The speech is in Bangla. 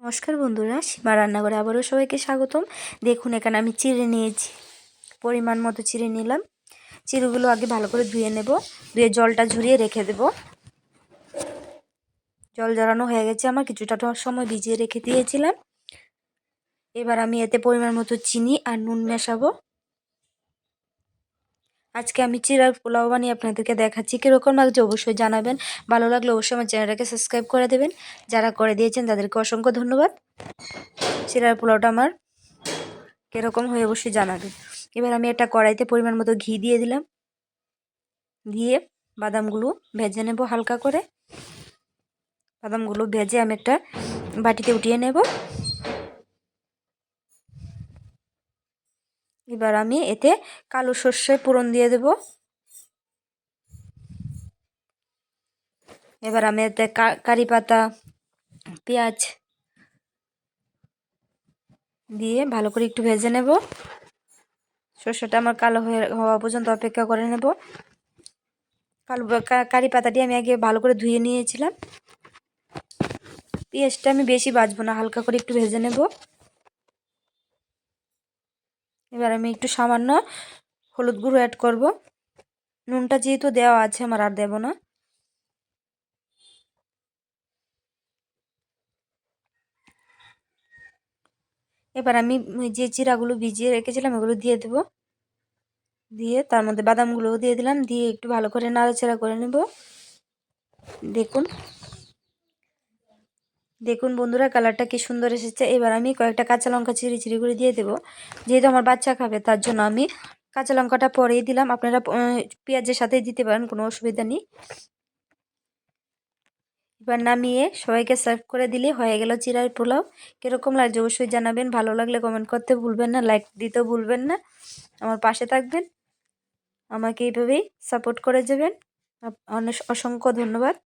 নমস্কার বন্ধুরা, সীমা রান্নাঘরে আবারও সবাইকে স্বাগতম। দেখুন এখানে আমি চিড়ে নিয়েছি, পরিমাণ মতো চিড়ে নিলাম। চিড়েগুলো আগে ভালো করে ধুয়ে নেব, ধুয়ে জলটা ঝরিয়ে রেখে দেব। জল ঝরানো হয়ে গেছে আমার, কিছুটা সময় ভিজিয়ে রেখে দিয়েছিলাম। এবার আমি এতে পরিমাণ মতো চিনি আর নুন মেশাবো। আজকে আমি চিড়ার পোলাও বানিয়ে আপনাদেরকে দেখাচ্ছি, কীরকম লাগছে অবশ্যই জানাবেন। ভালো লাগলে অবশ্যই আমার চ্যানেলটাকে সাবস্ক্রাইব করে দেবেন। যারা করে দিয়েছেন তাদেরকে অসংখ্য ধন্যবাদ। চিড়ার পোলাওটা আমার কীরকম হয়ে অবশ্যই জানাবেন। এবার আমি একটা কড়াইতে পরিমাণ মতো ঘি দিয়ে দিলাম, দিয়ে বাদামগুলো ভেজে নেব হালকা করে। বাদামগুলো ভেজে আমি একটা বাটিতে উঠিয়ে নেব। এবার আমি এতে কালো সর্ষে ফোড়ন দিয়ে দেব। এবার আমি এতে কারি পাতা, পেঁয়াজ দিয়ে ভালো করে একটু ভেজে নেব। সর্ষেটা আমার কালো হওয়া পর্যন্ত অপেক্ষা করে নেব। কারি পাতাটি আমি আগে ভালো করে ধুয়ে নিয়েছিলাম। পেঁয়াজটা আমি বেশি ভাজবো না, হালকা করে একটু ভেজে নেব। এবার আমি একটু সামান্য হলুদ গুঁড়ো অ্যাড করব। নুনটা যেহেতু দেওয়া আছে আমার আর দেব না। এবার আমি যে জিরাগুলো ভিজিয়ে রেখেছিলাম ওগুলো দিয়ে দেব, দিয়ে তার মধ্যে বাদামগুলোও দিয়ে দিলাম, দিয়ে একটু ভালো করে নাড়াচাড়া করে নেব। দেখুন দেখুন বন্ধুরা, কালারটা কি সুন্দর এসেছে। এবার আমি কয়েকটা কাঁচা লঙ্কা চিড়ি চিড়ি করে দিয়ে দেবো, যেহেতু আমার বাচ্চা খাবে তার জন্য আমি কাঁচা লঙ্কাটা পরেই দিলাম। আপনারা পেঁয়াজের সাথেই দিতে পারেন, কোনো অসুবিধা নেই। এবার নামিয়ে সবাইকে সার্ভ করে দিলে হয়ে গেল চিড়ার পোলাও। কীরকম লাগছে অবশ্যই জানাবেন। ভালো লাগলে কমেন্ট করতে ভুলবেন না, লাইক দিতেও ভুলবেন না। আমার পাশে থাকবেন, আমাকে এইভাবেই সাপোর্ট করে যাবেন। অনেক অসংখ্য ধন্যবাদ।